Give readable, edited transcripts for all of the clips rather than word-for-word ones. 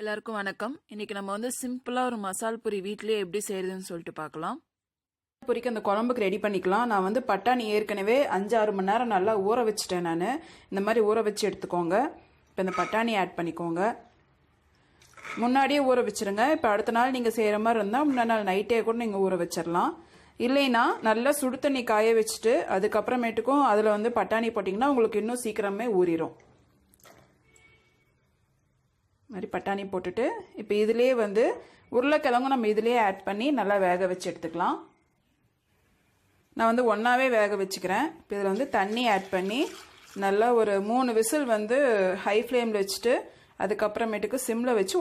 எல்லாருக்கும் வணக்கம். இன்னைக்கு நம்ம வந்து சிம்பிளா ஒரு மசால் பூரி வீட்லயே எப்படி செய்யறதுன்னு சொல்லிட்டு பார்க்கலாம். பூரிக்கு அந்த குழம்புக்கு ரெடி பண்ணிக்கலாம். நான் வந்து பட்டாணி ஏற்கனவே 5-6 மணி நேரம் நல்லா ஊற வச்சுட்டேன். நான் இந்த மாதிரி ஊற வச்சு எடுத்துக்கோங்க. இப்போ இந்த பட்டாணி ஆட் பண்ணிக்கோங்க. முன்னாடியே ஊற வச்சிருங்க. இப்போ அடுத்த நாள் நீங்கள் செய்கிற மாதிரி இருந்தால் முன்னாடி நாள் நைட்டே கூட நீங்கள் ஊற வச்சிடலாம். இல்லைன்னா நல்லா சுடு தண்ணி காய வச்சுட்டு அதுக்கப்புறமேட்டுக்கும் அதில் வந்து பட்டாணி போட்டிங்கன்னா உங்களுக்கு இன்னும் சீக்கிரமே ஊறிடும். மாதிரி பட்டாணி போட்டுட்டு இப்போ இதுலேயே வந்து உருளைக்கிழங்கும் நம்ம இதுலேயே ஆட் பண்ணி நல்லா வேக வச்சு எடுத்துக்கலாம். நான் வந்து ஒன்றாவே வேக வச்சுக்கிறேன். இப்போ இதில் வந்து தண்ணி ஆட் பண்ணி நல்லா ஒரு 3 விசில் வந்து ஹை ஃப்ளேமில் வச்சுட்டு அதுக்கப்புறமேட்டுக்கு சிம்மில் வச்சு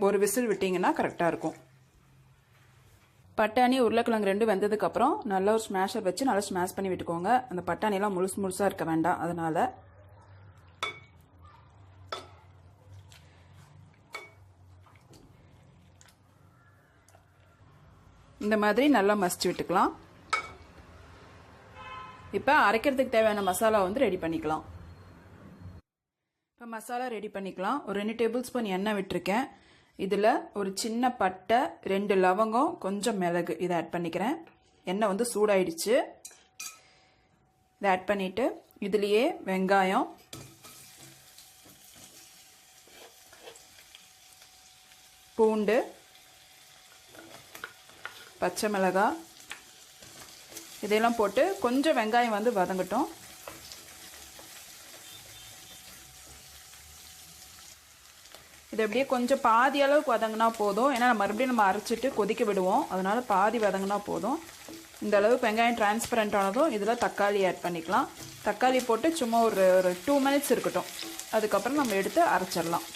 ஒரு விசில் விட்டிங்கன்னா கரெக்டாக இருக்கும். பட்டாணி உருளைக்கிழங்கு ரெண்டும் வெந்ததுக்கப்புறம் நல்லா ஒரு ஸ்மேஷர் வச்சு நல்லா ஸ்மேஷ் பண்ணி விட்டுக்கோங்க. அந்த பட்டாணியெல்லாம் முழுசாக இருக்க வேண்டாம். அதனால் இந்த மாதிரி நல்லா மசிச்சு விட்டுக்கலாம். இப்போ அரைக்கிறதுக்கு தேவையான மசாலா வந்து ரெடி பண்ணிக்கலாம். இப்போ மசாலா ரெடி பண்ணிக்கலாம். ஒரு 2 டேபிள் ஸ்பூன் எண்ணெய் விட்டுருக்கேன். இதில் ஒரு சின்ன பட்டை, 2 லவங்கம், கொஞ்சம் மிளகு இதை ஆட் பண்ணிக்கிறேன். எண்ணெய் வந்து சூடாயிடுச்சு. இதை ஆட் பண்ணிவிட்டு இதுலேயே வெங்காயம், பூண்டு, பச்சை மிளகாய் இதையெல்லாம் போட்டு கொஞ்சம் வெங்காயம் வந்து வதங்கட்டும். இது அப்படியே கொஞ்சம் பாதி அளவுக்கு வதங்கினா போதும். ஏன்னா மறுபடியும் நம்ம அரைச்சிட்டு கொதிக்க விடுவோம். அதனால பாதி வதங்கினா போதும். இந்த அளவுக்கு வெங்காயம் டிரான்ஸ்பரண்ட் ஆனதும் இதில் தக்காளி ஆட் பண்ணிக்கலாம். தக்காளி போட்டு சும்மா ஒரு 2 மினிட்ஸ் இருக்கட்டும். அதுக்கப்புறம் நம்ம எடுத்து அரைச்சிடலாம்.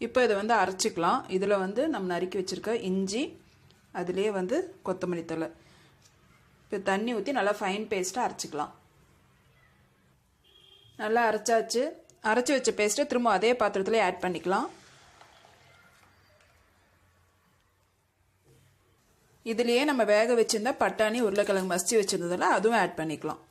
இப்போ இதை வந்து அரைச்சிக்கலாம். இதில் வந்து நம்ம நறுக்கி வச்சுருக்க இஞ்சி, அதுலேயே வந்து கொத்தமல்லி தழை, இப்போ தண்ணி ஊற்றி நல்லா ஃபைன் பேஸ்ட்டாக அரைச்சிக்கலாம். நல்லா அரைச்சாச்சு. அரைச்சி வச்ச பேஸ்ட்டை திரும்ப அதே பாத்திரத்தில் ஆட் பண்ணிக்கலாம். இதுலேயே நம்ம வேக வச்சுருந்தா பட்டாணி உருளைக்கிழங்கு மசிச்சு வச்சுருந்ததில் அதுவும் ஆட் பண்ணிக்கலாம்.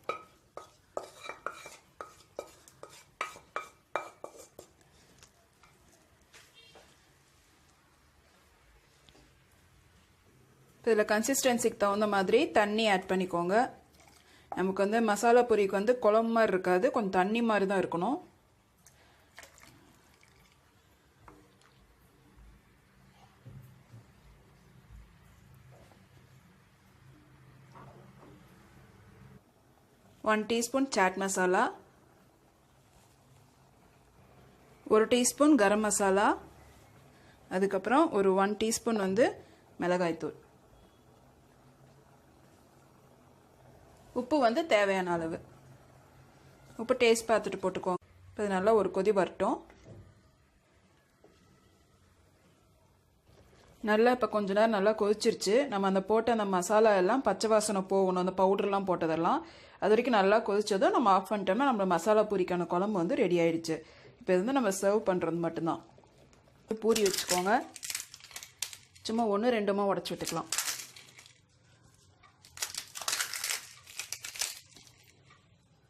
இதில் கன்சிஸ்டன்சிக்கு தகுந்த மாதிரி தண்ணி ஆட் பண்ணிக்கோங்க. நமக்கு வந்து மசாலா பூரிக்கு வந்து குழம்பு மாதிரி இருக்காது, கொஞ்சம் தண்ணி மாதிரி தான் இருக்கணும். One teaspoon chaat masala, 1 teaspoon garam masala, அதுக்கப்புறம் ஒரு 1 டீஸ்பூன் வந்து மிளகாய்த்தூள், உப்பு வந்து தேவையான அளவு. உப்பு டேஸ்ட் பார்த்துட்டு போட்டுக்கோங்க. இப்போ இது நல்லா ஒரு கொதி வரட்டும். நல்லா இப்போ கொஞ்ச நேரம் நல்லா கொதிச்சிருச்சு. நம்ம அந்த போட்ட அந்த மசாலா எல்லாம் பச்சை வாசனை போகணும். அந்த பவுடர்லாம் போட்டதெல்லாம் அது வரைக்கும் நல்லா கொதிச்சதும் நம்ம ஆஃப் பண்ணிட்டோம்னா நம்ம மசாலா பூரிக்கான குழம்பு வந்து ரெடி ஆயிடுச்சு. இப்போ இது வந்து நம்ம சர்வ் பண்ணுறது மட்டும்தான். பூரி வச்சுக்கோங்க. சும்மா 1-2 உடச்சி விட்டுக்கலாம்.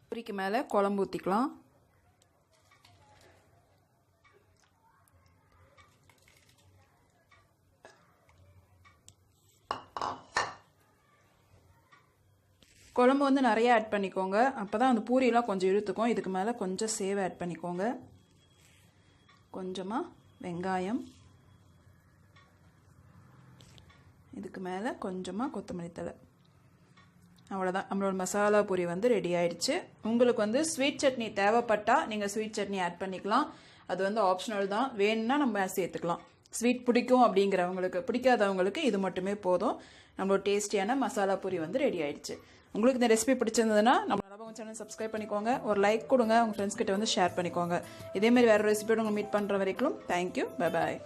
பூரிக்கு மேலே குழம்பு ஊற்றிக்கலாம். குழம்பு வந்து நிறைய ஆட் பண்ணிக்கோங்க. அப்போ தான் அந்த பூரியெல்லாம் கொஞ்சம் இழுத்துக்கும். இதுக்கு மேலே கொஞ்சம் சேவை ஆட் பண்ணிக்கோங்க. கொஞ்சமாக வெங்காயம், இதுக்கு மேலே கொஞ்சமாக கொத்தமல்லி தழை. அவ்வளோதான், நம்மளோட மசாலா பூரி வந்து ரெடி ஆயிடுச்சு. உங்களுக்கு வந்து ஸ்வீட் சட்னி தேவைப்பட்டால் நீங்கள் ஸ்வீட் சட்னி ஆட் பண்ணிக்கலாம். அது வந்து ஆப்ஷனல் தான். வேணும்னா நம்ம சேர்த்துக்கலாம். ஸ்வீட் பிடிக்கும் அப்படிங்கிறவங்களுக்கு, பிடிக்காதவங்களுக்கு இது மட்டுமே போதும். நம்மளோட டேஸ்டியான மசாலா பூரி வந்து ரெடி ஆயிடுச்சு. உங்களுக்கு இந்த ரெசிபி பிடிச்சிருந்ததுன்னா நம்ம சேனல் சப்ஸ்கிரைப் பண்ணிக்கோங்க. ஒரு லைக் கொடுங்க. உங்கள் ஃப்ரெண்ட்ஸ் கிட்ட வந்து ஷேர் பண்ணிக்கோங்க. இதேமாதிரி வேறு ரெசிபியோட உங்களை மீட் பண்ணுற வரைக்கும் தேங்க்யூ. Bye bye.